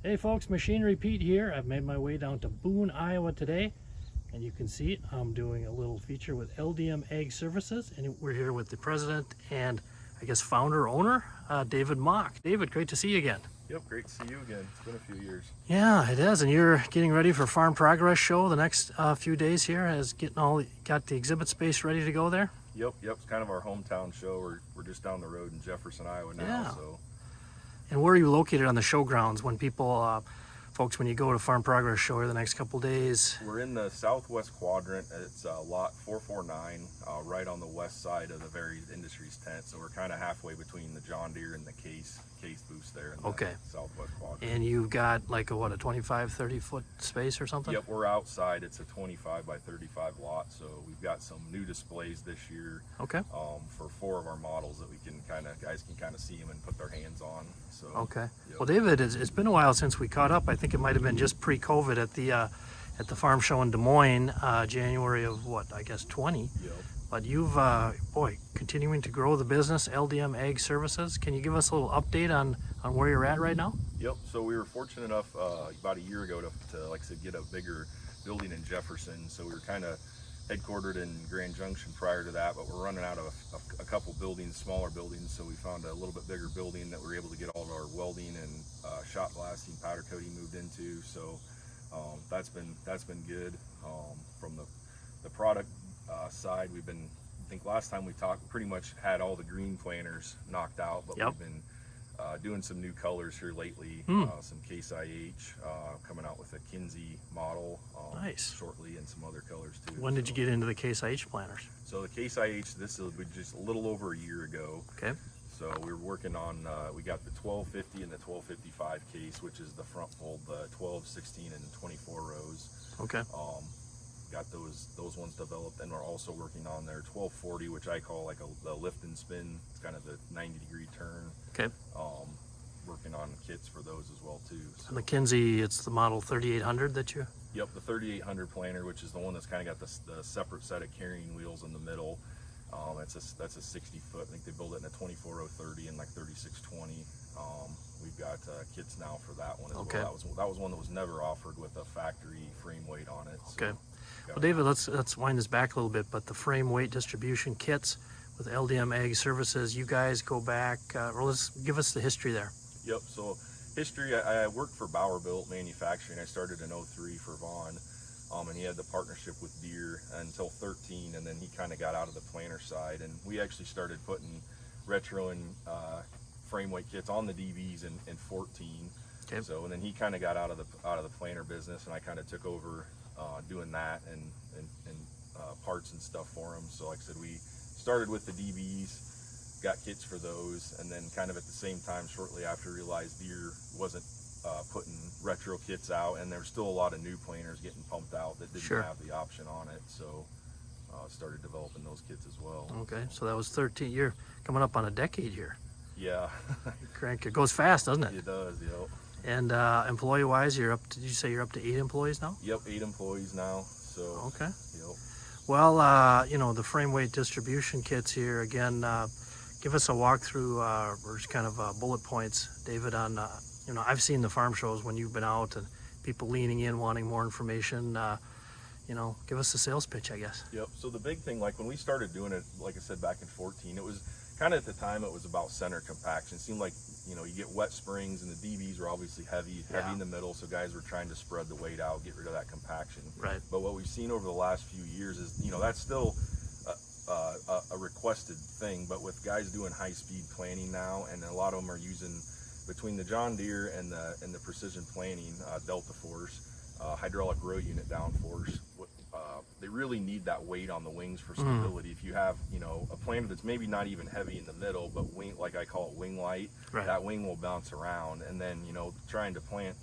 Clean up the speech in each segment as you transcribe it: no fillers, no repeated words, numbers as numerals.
Hey folks, Machinery Pete here. I've made my way down to Boone, Iowa today, and you can see I'm doing a little feature with LDM Ag Services, and we're here with the president and I guess founder owner, David Mock. David, great to see you again. Yep, great to see you again. It's been a few years. Yeah, it is, and you're getting ready for Farm Progress Show the next few days here. Got the exhibit space ready to go there? Yep, it's kind of our hometown show. We're just down the road in Jefferson, Iowa now. Yeah. So. And where are you located on the show grounds when people, folks, when you go to Farm Progress Show here the next couple days? We're in the southwest quadrant. It's lot 449, right on the west side of the Varied Industries tent. So we're kind of halfway between the John Deere and the Case booths there in the southwest quadrant. And you've got like a 25, 30 foot space or something? Yep, we're outside. It's a 25 by 35 lot. So we've got some new displays this year. Okay. For 4 of our models that guys can kind of see them and put their hands on. So. Okay. Yep. Well, David, it's been a while since we caught up. I think it might have been just pre-COVID at the farm show in Des Moines, January of I guess 20. Yep. But you've, continuing to grow the business, LDM Ag Services. Can you give us a little update on where you're at right now? Yep, so we were fortunate enough about a year ago to, like I said, get a bigger building in Jefferson. So we were kind of headquartered in Grand Junction prior to that, but we're running out of a couple buildings, smaller buildings. So we found a little bit bigger building that we're able to get all of our welding and shot blasting, powder coating moved into. So that's been good. From the product side, I think last time we talked, we pretty much had all the green planters knocked out, but we've been doing some new colors here lately. Some Case IH, coming out with a Kinsey model Nice. shortly, and some other colors too. When did you get into the Case IH planters? So the Case IH, this will be just a little over a year ago. Okay. So we were working on, we got the 1250 and the 1255 case, which is the front fold, the 12, 16, and 24 rows. Okay. Got those ones developed, and we're also working on their 1240, which I call like a lift and spin. It's kind of the 90-degree turn. Okay. Working on kits for those as well too. So. And the Kinsey, it's the model 3800 that you? Yep, the 3800 planter, which is the one that's kind of got the separate set of carrying wheels in the middle. That's a 60 foot. I think they build it in a 24030 and like 3620. We've got kits now for that one as well. That was one that was never offered with a factory frame weight on it. So. Okay. Well, David, let's wind this back a little bit, but the frame weight distribution kits with LDM Ag Services, you guys go back, let's give us the history there. Yep, so history, I worked for Bauer Built Manufacturing. I started in 03 for Vaughn, and he had the partnership with Deere until 13, and then he kind of got out of the planter side, and we actually started putting retro and frame weight kits on the DBs in 14. Okay. So, and then he kind of got out of the planter business, and I kind of took over doing that and parts and stuff for him. So like I said, we started with the DBs, got kits for those, and then kind of at the same time, shortly after, realized Deere wasn't putting retro kits out, and there's still a lot of new planters getting pumped out that didn't have the option on it. So started developing those kits as well. Okay, so that was 13. You're coming up on a decade here. Yeah. Crank, it goes fast, doesn't it? It does, yep. And employee-wise, did you say you're up to 8 employees now? Yep, 8 employees now. So. Okay. Yep. Well, the frame weight distribution kits here again. Give us a walkthrough or just kind of bullet points, David. On I've seen the farm shows when you've been out and people leaning in, wanting more information. Give us the sales pitch, I guess. Yep. So the big thing, like when we started doing it, like I said back in 14, it was kind of at the time it was about center compaction. It seemed like you get wet springs, and the DBs were obviously heavy in the middle, so guys were trying to spread the weight out, get rid of that compaction. Right. But what we've seen over the last few years is that's still a requested thing, but with guys doing high-speed planting now, and a lot of them are using, between the John Deere and the precision planting Delta Force hydraulic row unit downforce, they really need that weight on the wings for stability. If you have a planter that's maybe not even heavy in the middle, but wing, like I call it wing light, that wing will bounce around, and then trying to plant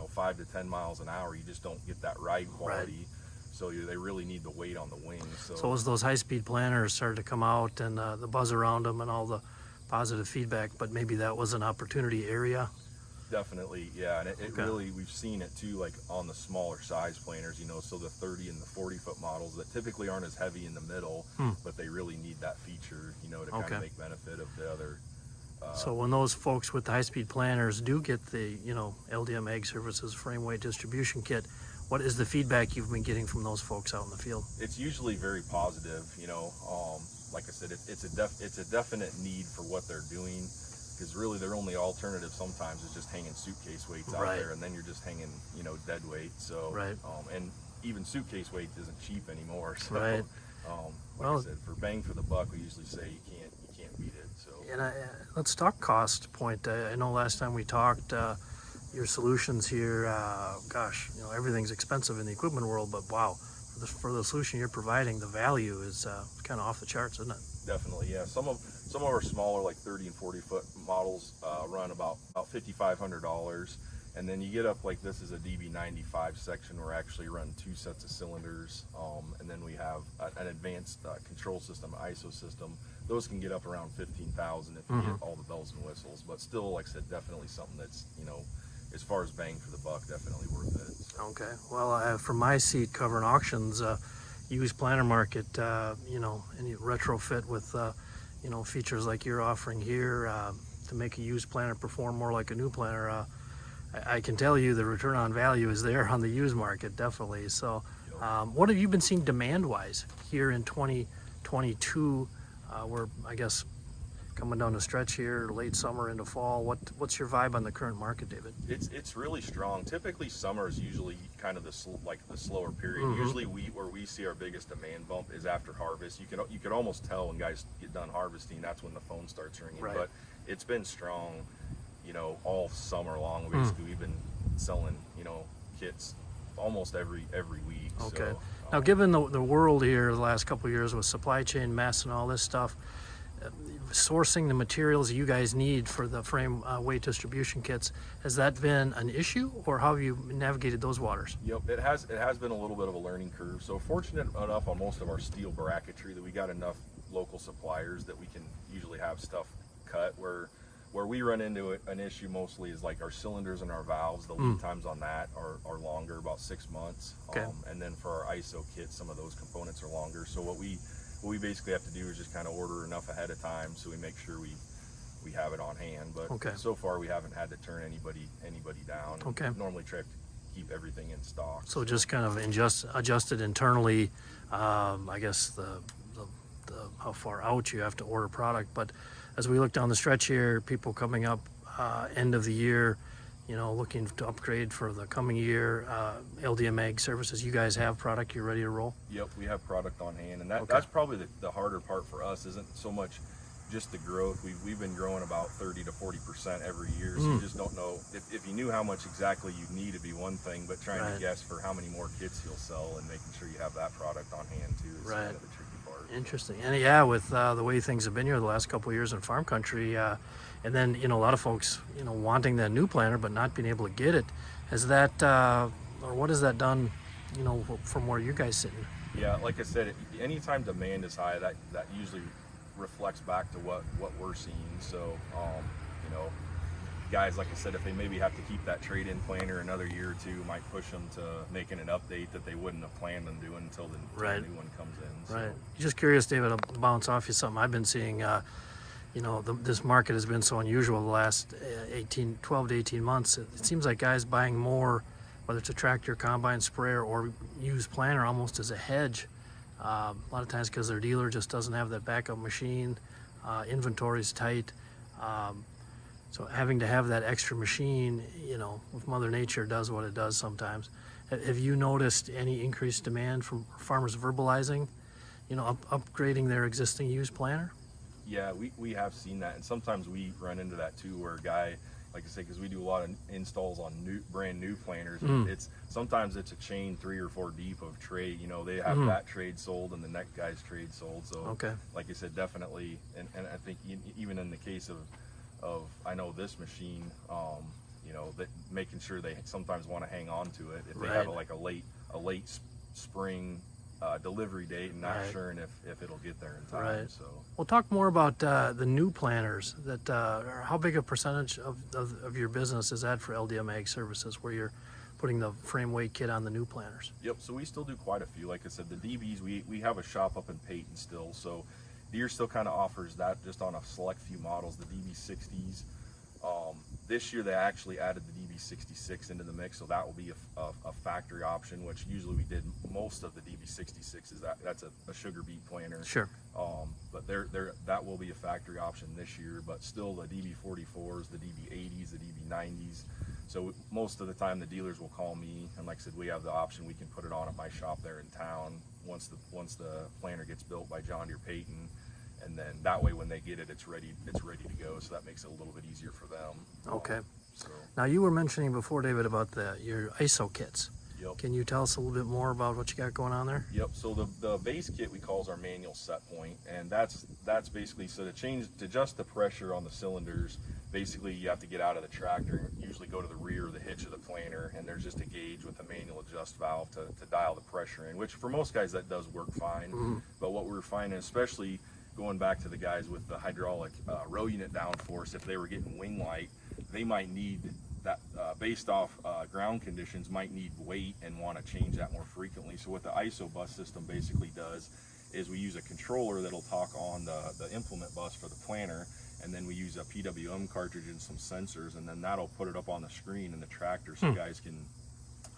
5 to 10 miles an hour, you just don't get that ride quality. So they really need the weight on the wings. So as those high-speed planters started to come out and the buzz around them and all the positive feedback, but maybe that was an opportunity area. Definitely, yeah, and it really, we've seen it too, like on the smaller size planters, so the 30 and the 40-foot models that typically aren't as heavy in the middle, but they really need that feature, to kind of make benefit of the other So when those folks with the high-speed planters do get the, LDM Ag Services frame weight distribution kit, what is the feedback you've been getting from those folks out in the field? It's usually very positive. Like I said, it's a definite need for what they're doing, because really their only alternative sometimes is just hanging suitcase weights out Right. there, and then you're just hanging dead weight. So Right. And even suitcase weight isn't cheap anymore. So Right. like I said, for bang for the buck, we usually say you can't beat it. So And let's talk cost point. I know last time we talked, your solutions here, everything's expensive in the equipment world, but wow, for the solution you're providing, the value is kind of off the charts, isn't it? definitely, yeah. Some of our smaller, like 30 and 40 foot models, run about $5,500, and then you get up like this is a DB95 section. We're actually run 2 sets of cylinders, and then we have an advanced control system, ISO system. Those can get up around 15,000 if you get all the bells and whistles. But still, like I said, definitely something that's as far as bang for the buck, definitely worth it. So. Okay. Well, from my seat covering auctions, used planter market, any retrofit with, features like you're offering here to make a used planter perform more like a new planter, I can tell you the return on value is there on the used market, definitely. So what have you been seeing demand-wise here in 2022? We're, I guess, coming down the stretch here, late summer into fall. What's your vibe on the current market, David? It's really strong. Typically, summer is usually kind of the slower period. Usually, where we see our biggest demand bump is after harvest. You could almost tell when guys get done harvesting. That's when the phone starts ringing. Right. But it's been strong, all summer long. Basically, we've been selling, kits almost every week. Okay. So, Now, given the world here the last couple of years with supply chain mess and all this stuff, sourcing the materials you guys need for the frame weight distribution kits, has that been an issue, or how have you navigated those waters? Yep, it has been a little bit of a learning curve. So fortunate enough on most of our steel bracketry that we got enough local suppliers that we can usually have stuff cut. Where we run into an issue mostly is like our cylinders and our valves. The lead times on that are longer, about 6 months. Okay. And then for our ISO kits, some of those components are longer. So what we basically have to do is just kind of order enough ahead of time so we make sure we have it on hand. But Okay. so far we haven't had to turn anybody down. Okay. Normally try to keep everything in stock. So just kind of adjusted internally, I guess the how far out you have to order product. But as we look down the stretch here, people coming up end of the year, looking to upgrade for the coming year, LDM Ag Services, you guys have product, you're ready to roll? Yep, we have product on hand, and Okay. that's probably the harder part for us. Isn't so much just the growth. We've been growing about 30 to 40% every year, so you just don't know if you knew how much exactly you need to be one thing, but trying Right. to guess for how many more kits you'll sell and making sure you have that product on hand too is Right. kind of the tricky part. Interesting. And yeah, with the way things have been here the last couple of years in farm country, and then a lot of folks wanting that new planter but not being able to get it, has that or what has that done from where you guys sitting? Yeah, like I said, anytime demand is high, that usually reflects back to what we're seeing. So guys, like I said, if they maybe have to keep that trade-in planter another year or two, might push them to making an update that they wouldn't have planned on doing until the Right. new one comes in. So. Right. Just curious, David, I'll bounce off you something I've been seeing. This market has been so unusual the last 12 to 18 months. It seems like guys buying more, whether it's a tractor, combine, sprayer, or used planter almost as a hedge. A lot of times because their dealer just doesn't have that backup machine, inventory's tight. So having to have that extra machine, with Mother Nature does what it does sometimes. Have you noticed any increased demand from farmers verbalizing, upgrading their existing used planter? Yeah, we have seen that, and sometimes we run into that too, where a guy, like I say, because we do a lot of installs on brand new planters. Sometimes it's a chain 3 or 4 deep of trade. They have that trade sold and the next guy's trade sold. So, Okay. like I said, definitely, and I think even in the case of I know this machine, that making sure they sometimes want to hang on to it if they have a late spring delivery date and not Right. sure if it'll get there in time. Right. So. We'll talk more about the new planters. How big a percentage of your business is that for LDM Ag Services, where you're putting the frame weight kit on the new planters? Yep, so we still do quite a few. Like I said, the DBs, we have a shop up in Peyton still, so Deere still kind of offers that just on a select few models, the DB60s. This year they actually added the DB66 into the mix, so that will be a factory option, which usually we did most of the DB66s. That's a sugar beet planter. Sure. But that will be a factory option this year, but still the DB44s, the DB80s, the DB90s. So most of the time the dealers will call me, and like I said, we have the option, we can put it on at my shop there in town once the planter gets built by John Deere Peyton. And then that way, when they get it, it's ready to go. So that makes it a little bit easier for them. Okay. So Now you were mentioning before, David, about your ISO kits. Yep. Can you tell us a little bit more about what you got going on there? Yep. So the base kit we calls our manual set point, and that's basically so to adjust the pressure on the cylinders. Basically, you have to get out of the tractor and usually go to the rear of the hitch of the planter, and there's just a gauge with a manual adjust valve to dial the pressure in. Which for most guys that does work fine. Mm-hmm. But what we're finding, especially going back to the guys with the hydraulic row unit downforce, if they were getting wing light, they might need that based off ground conditions, might need weight and want to change that more frequently. So what the ISO bus system basically does is we use a controller that'll talk on the implement bus for the planter, and then we use a PWM cartridge and some sensors, and then that'll put it up on the screen in the tractor so guys can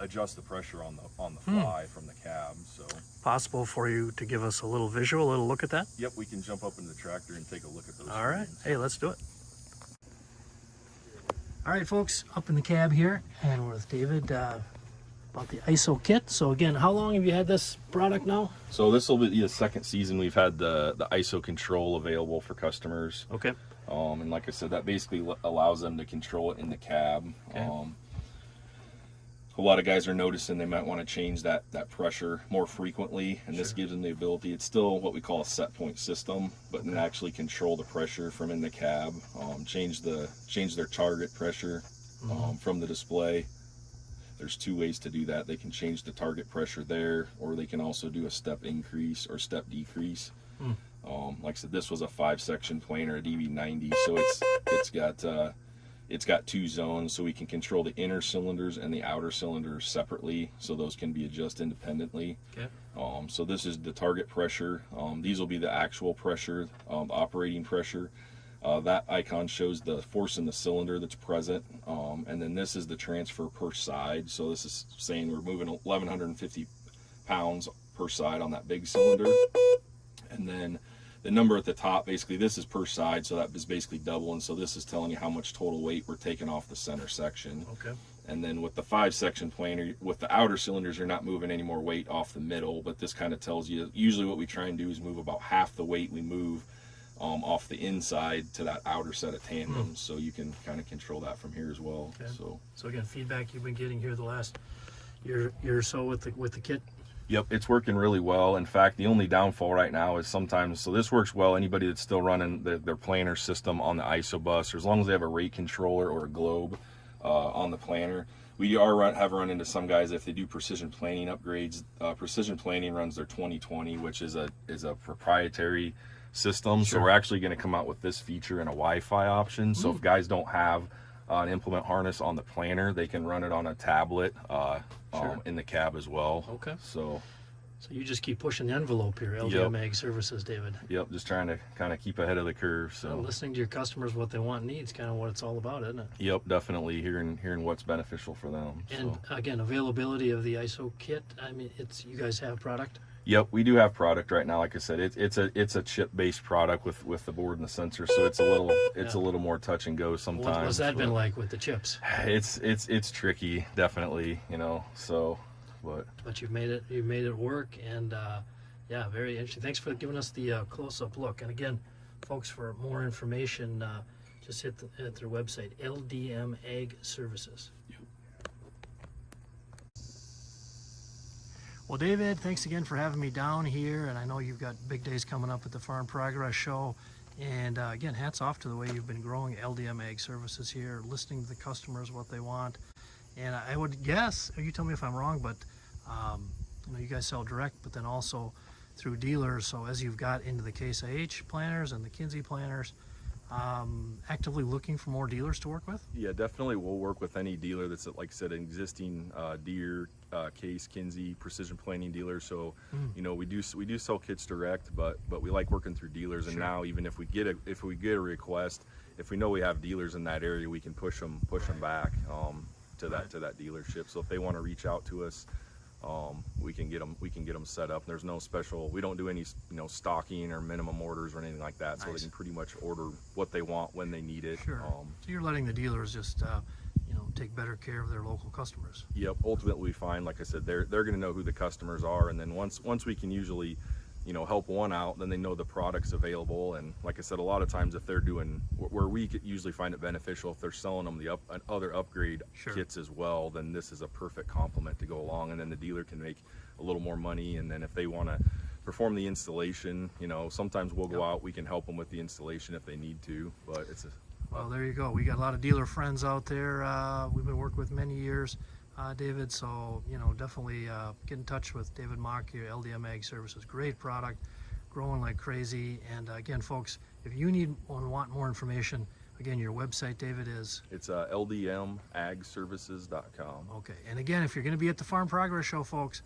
adjust the pressure on the fly from the cab. So Possible for you to give us a little visual, a little look at that? yep, we can jump up in the tractor and take a look at those. All right. screens. Hey, let's do it. All right, folks, up in the cab here, and we're with David about the ISO kit. So again, how long have you had this product now? So this will be the second season we've had the ISO control available for customers. Okay. And like I said, that basically allows them to control it in the cab. Okay. A lot of guys are noticing they might want to change that pressure more frequently, and this gives them the ability. It's still what we call a set point system, but then actually control the pressure from in the cab, change their target pressure from the display. There's two ways to do that. They can change the target pressure there, or they can also do a step increase or step decrease. Like I said, this was a 5-section planer, a DB90, so it's got 2 zones, so we can control the inner cylinders and the outer cylinders separately, so those can be adjusted independently. Okay. So this is the target pressure. These will be the actual pressure, operating pressure. That icon shows the force in the cylinder that's present, and then this is the transfer per side. So this is saying we're moving 1,150 pounds per side on that big cylinder, and then the number at the top, basically this is per side, so that is basically double, and so this is telling you how much total weight we're taking off the center section. Okay. And then with the 5-section planer, with the outer cylinders, you're not moving any more weight off the middle, but this kind of tells you, usually what we try and do is move about half the weight we move off the inside to that outer set of tandems, so you can kind of control that from here as well. Okay. So again, feedback you've been getting here the last year or so with the kit. yep, it's working really well. In fact, the only downfall right now is sometimes, so this works well, anybody that's still running their planer system on the ISO bus, or as long as they have a rate controller or a globe on the planer. We have run into some guys, if they do precision planing upgrades. Precision planing runs their 2020, which is a proprietary system. Sure. So we're actually going to come out with this feature and a Wi-Fi option. So if guys don't have an implement harness on the planer, they can run it on a tablet in the cab as well. Okay. So you just keep pushing the envelope here, LDM Ag Services, David. yep, just trying to kind of keep ahead of the curve. So Listening to your customers, what they want and need is kind of what it's all about, isn't it? yep, definitely hearing what's beneficial for them. And again, availability of the ISO kit. I mean, you guys have product. Yep, we do have product right now. Like I said, it's a chip-based product with the board and the sensor, so it's a little more touch and go sometimes. What's that been like with the chips? It's tricky, definitely, so But you've made it work, and yeah, very interesting. Thanks for giving us the close-up look. And again, folks, for more information, just hit their website, LDM Ag Services. Well, David, thanks again for having me down here, and I know you've got big days coming up at the Farm Progress Show. And again, hats off to the way you've been growing LDM Ag Services here, listening to the customers, what they want. And I would guess, you tell me if I'm wrong, but you guys sell direct, but then also through dealers. So as you've got into the Case IH planters and the Kinsey planters, actively looking for more dealers to work with? Yeah, definitely. We'll work with any dealer that's, like I said, an existing Deere, Case, Kinsey, Precision Planting dealer. So, you know, we do sell kits direct, but we like working through dealers. And now, even if we get a request, if we know we have dealers in that area, we can push them back to that dealership. So if they want to reach out to us, we can get them set up. There's no special, we don't do any, you know, stocking or minimum orders or anything like that. So they can pretty much order what they want when they need it. Sure. So you're letting the dealers just you know, take better care of their local customers. Yep. Ultimately, we find, like I said, they're going to know who the customers are, and then once we can usually, you know, help one out, then they know the product's available. And like I said, a lot of times if they're doing, where we usually find it beneficial, if they're selling them the other upgrade kits as well, then this is a perfect complement to go along, and then the dealer can make a little more money. And then if they want to perform the installation, you know, sometimes we'll go out, we can help them with the installation if they need to, but it's a well, there you go. We got a lot of dealer friends out there. We've been working with many years, David. So, you know, definitely get in touch with David Mock here, LDM Ag Services. Great product, growing like crazy. And again, folks, if you need and want more information, again, your website, David, is? It's ldmagservices.com. Okay. And again, if you're going to be at the Farm Progress Show, folks,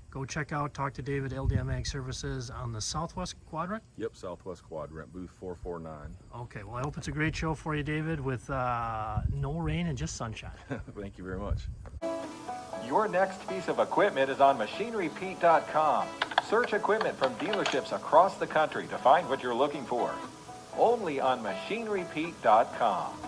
go check out, talk to David, LDM Ag Services on the Southwest Quadrant? Yep, Southwest Quadrant, booth 449. Okay, well, I hope it's a great show for you, David, with no rain and just sunshine. Thank you very much. Your next piece of equipment is on MachineryPete.com. Search equipment from dealerships across the country to find what you're looking for. Only on MachineryPete.com.